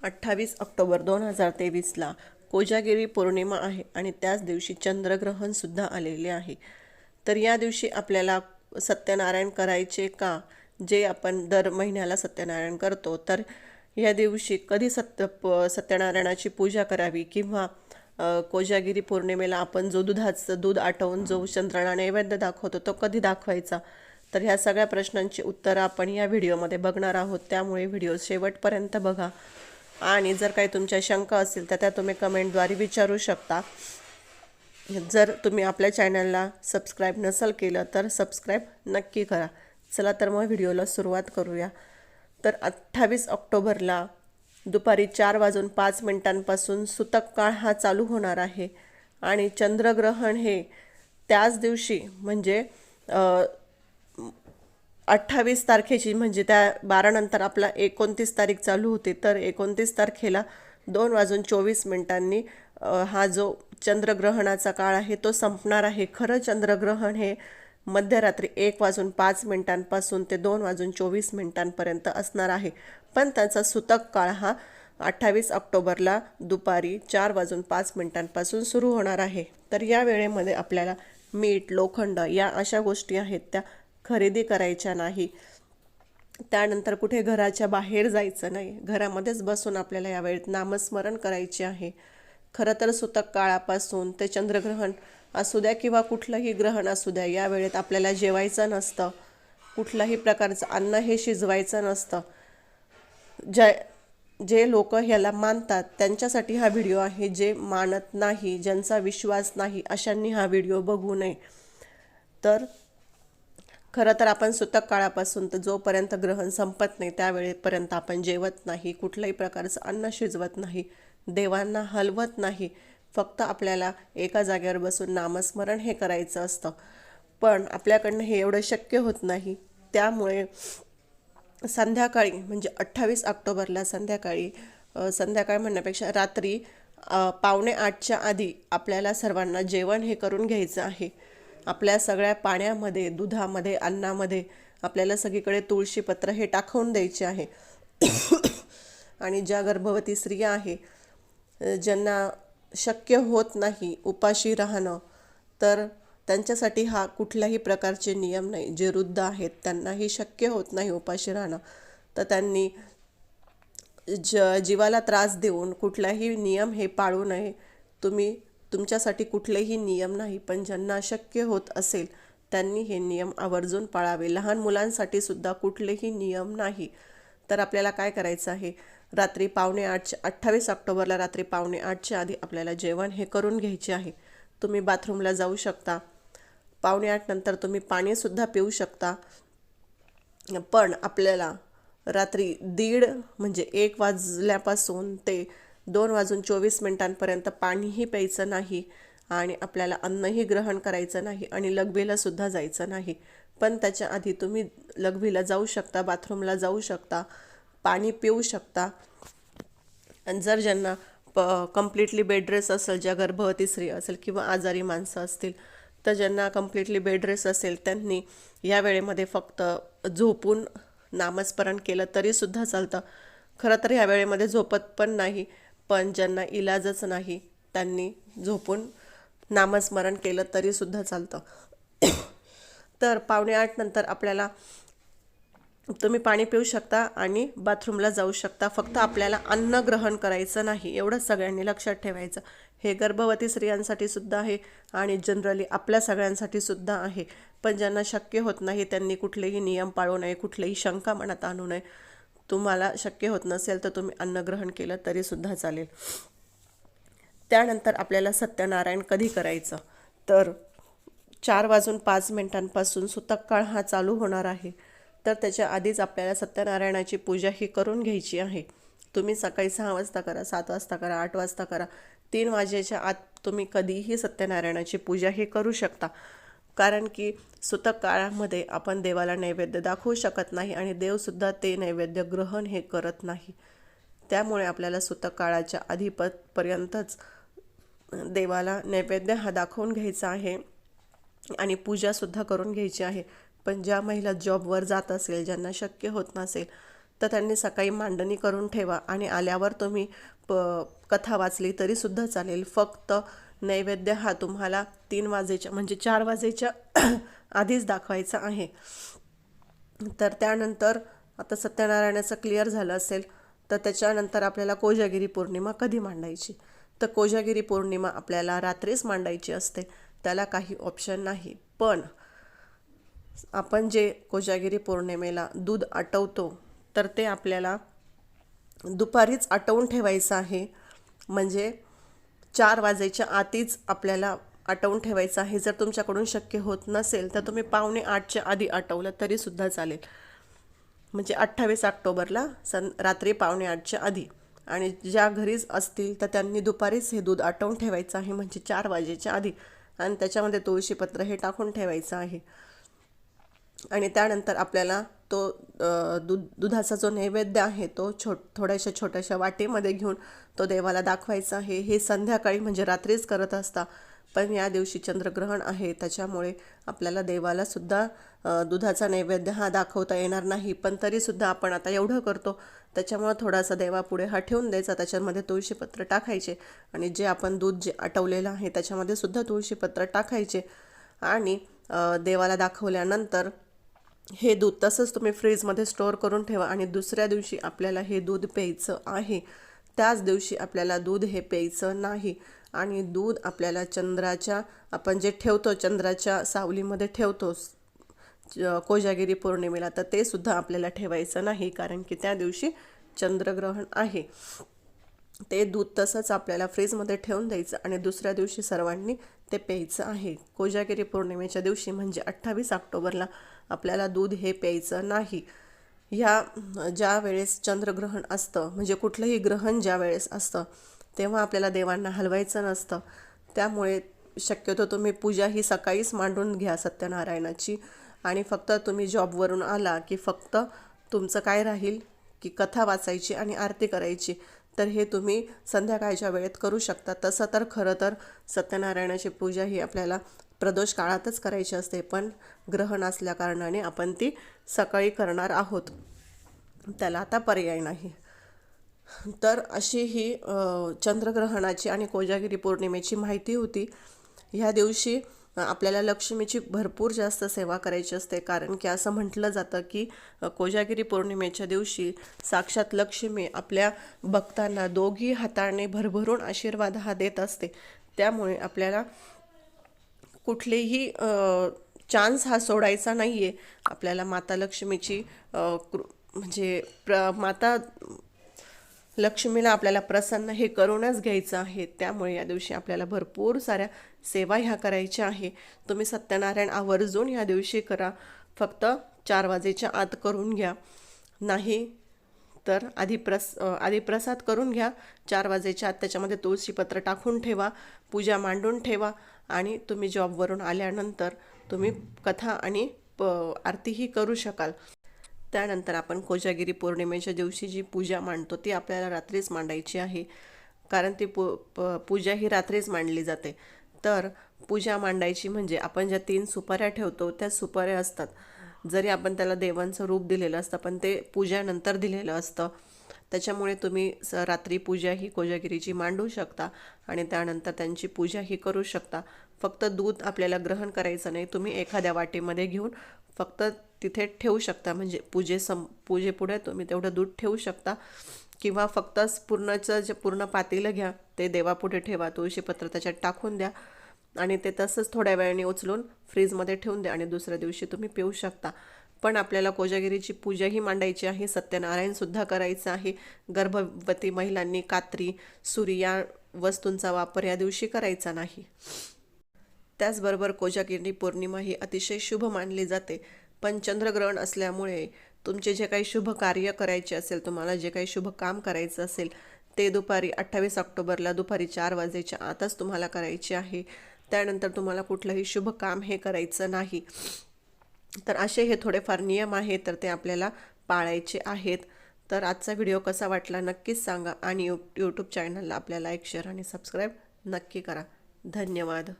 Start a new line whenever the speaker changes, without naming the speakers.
28 October 2023ला Kojagiri पौर्णिमा आहे आणि त्याच दिवशी चंद्रग्रहणसुद्धा आलेले आहे. तर या दिवशी आपल्याला सत्यनारायण करायचे का? जे आपण दर महिन्याला सत्यनारायण करतो, तर या दिवशी कधी सत्यनारायणाची पूजा करावी किंवा कोजागिरी पौर्णिमेला आपण जो दुधाचं दूध आटवून जो चंद्राला नैवेद्य दाखवतो तो कधी दाखवायचा? तर ह्या सगळ्या प्रश्नांची उत्तरं आपण या व्हिडिओमध्ये बघणार आहोत. त्यामुळे व्हिडिओ शेवटपर्यंत बघा आणि जर काही तुमच्या शंका असतील तर त्या तुम्ही कमेंटद्वारे विचारू शकता. जर तुम्ही आपल्या चॅनलला सबस्क्राईब नसेल केलं तर सबस्क्राईब नक्की करा. चला तर मग व्हिडिओला सुरुवात करूया. तर 28 ऑक्टोबरला दुपारी 4:05 सुतक काळ हा चालू होणार आहे आणि चंद्रग्रहण हे त्याच दिवशी म्हणजे 28 तारखेची म्हणजे त्या 12 नंतर आपला 29 तारीख चालू होते. तर 29 तारखेला 2:24 हा जो चंद्रग्रहणाचा काळ आहे तो संपणार आहे. खरं चंद्रग्रहण हे मध्यरात्री 1:05 ते 2:24 असणार आहे, पण त्याचा सुतक काळ हा 28 ऑक्टोबरला दुपारी 4:05 सुरू होणार आहे. तर या वेळेमध्ये आपल्याला मीठ, लोखंड या अशा गोष्टी आहेत त्या खरेदी करायच्या नाही. त्यानंतर कुठे घराच्या बाहेर जायचं नाही, घरामध्येच बसून आपल्याला या वेळेत नामस्मरण करायचे आहे. खरं तर सुतक काळापासून ते चंद्रग्रहण असू द्या किंवा कुठलंही ग्रहण असू द्या, या वेळेत आपल्याला जेवायचं नसतं, कुठल्याही प्रकारचं अन्न हे शिजवायचं नसतं. जे लोक ह्याला मानतात त्यांच्यासाठी हा व्हिडिओ आहे. जे मानत नाही, ज्यांचा विश्वास नाही, अशांनी हा व्हिडिओ बघू नये. तर खरं तर आपण सुतक काळापासून तर जोपर्यंत ग्रहण संपत नाही त्यावेळेपर्यंत आपण जेवत नाही, कुठल्याही प्रकारचं अन्न शिजवत नाही, देवांना हलवत नाही. फक्त आपल्याला एका जागेवर बसून नामस्मरण हे करायचं असतं. पण आपल्याकडनं हे एवढं शक्य होत नाही. त्यामुळे संध्याकाळी म्हणजे 28 ऑक्टोबरला संध्याकाळी म्हणण्यापेक्षा रात्री 7:45च्या आधी आपल्याला सर्वांना जेवण हे करून घ्यायचं आहे. आपल्या सगळ्या पाण्यामध्ये, दुधामध्ये, अन्नामध्ये आपल्याला सगळीकडे तुळशीपत्र हे टाकवून द्यायचे आहे. आणि ज्या गर्भवती स्त्रिया आहे, ज्यांना शक्य होत नाही उपाशी राहणं, तर त्यांच्यासाठी हा कुठल्याही प्रकारचे नियम नाही. जे वृद्ध आहेत त्यांनाही शक्य होत नाही उपाशी राहणं, तर त्यांनी जीवाला त्रास देऊन कुठलाही नियम हे पाळू नये. तुमच्यासाठी कुठलेही नियम नाही, पण ज्यांना शक्य होत असेल त्यांनी हे नियम आवर्जून पाळावे. लहान मुलांसाठी सुद्धा कुठलेही नियम नाही. तर आपल्याला काय करायचं आहे, रात्री 28 ऑक्टोबरला रात्री 7:45च्या आधी आपल्याला जेवण हे करून घ्यायचे आहे. तुम्ही बाथरूमला जाऊ शकता, 7:45 नंतर तुम्ही पाणीसुद्धा पिऊ शकता. पण आपल्याला रात्री 1:30 म्हणजे 1 वाजल्यापासून ते 2:24 पाणीही प्यायचं नाही आणि आपल्याला अन्नही ग्रहण करायचं नाही आणि लघवीलासुद्धा जायचं नाही. पण त्याच्या आधी तुम्ही लघवीला जाऊ शकता, बाथरूमला जाऊ शकता, पाणी पिऊ शकता. आणि जर ज्यांना कम्प्लिटली बेडरेस्ट असेल, ज्या गर्भवती स्त्री असेल किंवा आजारी माणसं असतील, तर ज्यांना कम्प्लिटली बेडरेस्ट असेल त्यांनी या वेळेमध्ये फक्त झोपून नामस्मरण केलं तरीसुद्धा चालतं. खरं तर ह्या वेळेमध्ये झोपत पण नाही, पण ज्यांना इलाजच नाही त्यांनी झोपून नामस्मरण केलं तरीसुद्धा चालतं. तर 7:45 नंतर आपल्याला तुम्ही पाणी पिऊ शकता आणि बाथरूमला जाऊ शकता. फक्त आपल्याला अन्न ग्रहण करायचं नाही, एवढंच सगळ्यांनी लक्षात ठेवायचं. हे गर्भवती स्त्रियांसाठी सुद्धा आहे आणि जनरली आपल्या सगळ्यांसाठी सुद्धा आहे. पण ज्यांना शक्य होत नाही त्यांनी कुठलेही नियम पाळू नये, कुठलीही शंका मनात आणू नये. तुम्हाला शक्य होत नसेल तर तुम्ही अन्न ग्रहण केलं तरीसुद्धा चालेल. त्यानंतर आपल्याला सत्यनारायण कधी करायचं, तर 4:05 सुतक काळ हा चालू होणार आहे. तर त्याच्या आधीच आपल्याला सत्यनारायणाची पूजा ही करून घ्यायची आहे. तुम्ही सकाळी 6 वाजता करा, 7 वाजता करा, 8 वाजता करा, 3 वाजेच्या आत तुम्ही कधीही सत्यनारायणाची पूजा ही करू शकता. कारण की सुतक काळामध्ये आपण देवाला नैवेद्य दाखवू शकत नाही आणि देवसुद्धा ते नैवेद्य ग्रहण हे करत नाही. त्यामुळे आपल्याला सुतक काळाच्या आधीपर्यंतच देवाला नैवेद्य हा दाखवून घ्यायचा आहे आणि पूजासुद्धा करून घ्यायची आहे. पण ज्या महिला जॉबवर जात असेल, ज्यांना शक्य होत नसेल, तर त्यांनी सकाळी मांडणी करून ठेवा आणि आल्यावर तुम्ही कथा वाचली तरीसुद्धा चालेल. फक्त नैवेद्य हा तुम्हाला 3 वाजेच्या म्हणजे 4 वाजेच्या आधीच दाखवायचा आहे. तर त्यानंतर आता सत्यनारायणाचं क्लिअर झालं असेल, तर त्याच्यानंतर आपल्याला कोजागिरी पौर्णिमा कधी मांडायची. तर कोजागिरी पौर्णिमा आपल्याला रात्रीच मांडायची असते, त्याला काही ऑप्शन नाही. पण आपण जे कोजागिरी पौर्णिमेला दूध आटवतो तर ते आपल्याला दुपारीच आटवून ठेवायचं आहे. म्हणजे 4 वाजायच्या आधीच आपल्याला आटवून ठेवायचं आहे. जर तुमच्याकडून शक्य होत नसेल तर तुम्ही 7:45च्या आधी आटवलं तरीसुद्धा चालेल. म्हणजे 28 ऑक्टोबरला रात्री 7:45च्या आधी. आणि ज्या घरीच असतील तर त्यांनी दुपारीच हे दूध आटवून ठेवायचं आहे, म्हणजे 4 वाजेच्या आधी. आणि त्याच्यामध्ये तुळशीपत्र हे टाकून ठेवायचं आहे. आणि त्यानंतर आपल्याला तो दुधाचा जो नैवेद्य आहे तो थोड्याशा छोट्याशा वाटीमध्ये घेऊन तो देवाला दाखवायचा आहे. हे संध्याकाळी म्हणजे रात्रीच करत असता, पण या दिवशी चंद्रग्रहण आहे त्याच्यामुळे आपल्याला देवाला सुद्धा दुधाचा नैवेद्य हा दाखवता येणार नाही. पण तरीसुद्धा आपण आता एवढं करतो त्याच्यामुळं थोडासा देवापुढे हा ठेवून द्यायचा. त्याच्यामध्ये तुळशीपत्र टाकायचे आणि जे आपण दूध जे आटवलेलं आहे त्याच्यामध्ये सुद्धा तुळशीपत्र टाकायचे. आणि देवाला दाखवल्यानंतर हे दूध तसंच तुम्ही फ्रीजमध्ये स्टोअर करून ठेवा. आणि दुसऱ्या दिवशी आपल्याला हे दूध प्यायचं आहे. त्याच दिवशी आपल्याला दूध हे प्यायचं नाही. आणि दूध आपल्याला चंद्राच्या आपण जे ठेवतो चंद्राच्या सावलीमध्ये ठेवतो कोजागिरी पौर्णिमेला, तर ते सुद्धा आपल्याला ठेवायचं नाही, कारण की त्या दिवशी चंद्रग्रहण आहे. ते दूध तसंच आपल्याला फ्रीजमध्ये ठेवून द्यायचं आणि दुसऱ्या दिवशी सर्वांनी ते प्यायचं आहे. कोजागिरी पौर्णिमेच्या दिवशी म्हणजे 28 ऑक्टोबरला आपल्याला दूध हे प्यायचं नाही. ज्या वेळेस चंद्रग्रहण असतं म्हणजे कुठलंही ग्रहण ज्या वेळेस असतं तेव्हा आपल्याला देवांना हलवायचं नसतं. त्यामुळे शक्यतो तुम्ही पूजा ही सकाळीच मांडून घ्या सत्यनारायणाची. आणि फक्त तुम्ही जॉबवरून आला की फक्त तुमचं काय राहील की कथा वाचायची आणि आरती करायची. तर हे तुम्ही संध्याकाळच्या वेळेत करू शकता. तसं तर खरं तर सत्यनारायणाची पूजा ही आपल्याला प्रदोष काळातच करायची असते, पण ग्रहण असल्याकारणाने आपण ती सकाळी करणार आहोत, त्याला आता पर्याय नाही. तर अशी ही चंद्रग्रहणाची आणि कोजागिरी पौर्णिमेची माहिती होती. ह्या दिवशी आपल्याला लक्ष्मीची भरपूर जास्त सेवा करायची असते, कारण की असं म्हटलं जातं की कोजागिरी पौर्णिमेच्या दिवशी साक्षात लक्ष्मी आपल्या भक्तांना दोघी हाताने भरभरून आशीर्वाद हा देत असते. त्यामुळे आपल्याला कुठलेही चान्स हा सोडायचा नाही आहे. आपल्याला माता लक्ष्मीची म्हणजे माता लक्ष्मीला आपल्याला प्रसन्न हे करूनच घ्यायचं आहे. त्यामुळे या दिवशी आपल्याला भरपूर साऱ्या सेवा ह्या करायच्या आहे. तुम्ही सत्यनारायण आवर्जून या दिवशी करा. फक्त 4 वाजेच्या आत करून घ्या, नाही तर आधी प्रसाद करून घ्या 4 वाजेच्या आत. त्याच्यामध्ये तुळशीपत्र टाकून ठेवा, पूजा मांडून ठेवा आणि तुम्ही जॉबवरून आल्यानंतर तुम्ही कथा आणि आरतीही करू शकाल. त्यानंतर आपण कोजागिरी पौर्णिमेच्या दिवशी जी पूजा मांडतो ती आपल्याला रात्रीच मांडायची आहे, कारण ती पूजा ही रात्रीच मांडली जाते. तर पूजा मांडायची म्हणजे आपण ज्या 3 सुपाऱ्या ठेवतो त्या सुपाऱ्या असतात. जरी आपण त्याला देवांचं रूप दिलेलं असतं पण ते पूजानंतर दिलेलं असतं. त्याच्यामुळे तुम्ही रात्री पूजा ही कोजागिरीची मांडू शकता आणि त्यानंतर त्यांची पूजा ही करू शकता. फक्त दूध आपल्याला ग्रहण करायचं नाही. तुम्ही एखाद्या वाटीमध्ये घेऊन फक्त तिथे ठेवू शकता, म्हणजे पूजेपुढे तुम्ही तेवढं दूध ठेवू शकता. किंवा फक्त पूर्ण पातेलं घ्या, ते देवापुढे ठेवा, तुळशीपत्र त्याच्यात टाकून द्या आणि ते तसंच थोड्या वेळाने उचलून फ्रीजमध्ये ठेवून द्या आणि दुसऱ्या दिवशी तुम्ही पिऊ शकता. पण आपल्याला कोजागिरीची पूजाही मांडायची आहे, सत्यनारायणसुद्धा करायचं आहे. गर्भवती महिलांनी कात्री, सुरी या वस्तूंचा वापर या दिवशी करायचा नाही. त्याचबरोबर कोजागिरी पौर्णिमा ही अतिशय शुभ मानली जाते. पण चंद्रग्रहण असल्यामुळे तुमचे जे काही शुभ कार्य करायचे असेल, तुम्हाला जे काही शुभ काम करायचं असेल ते दुपारी 28 ऑक्टोबरला दुपारी 4 वाजेच्या आतच तुम्हाला करायचे आहे. त्यानंतर तुम्हाला कुठलंही शुभ काम हे करायचं नाही. तर असे हे थोडेफार नियम आहेत, तर ते आपल्याला पाळायचे आहेत. तर आजचा व्हिडिओ कसा वाटला नक्कीच सांगा आणि यूट्यूब चॅनलला आपल्या लाईक, शेअर आणि सबस्क्राईब नक्की करा. धन्यवाद.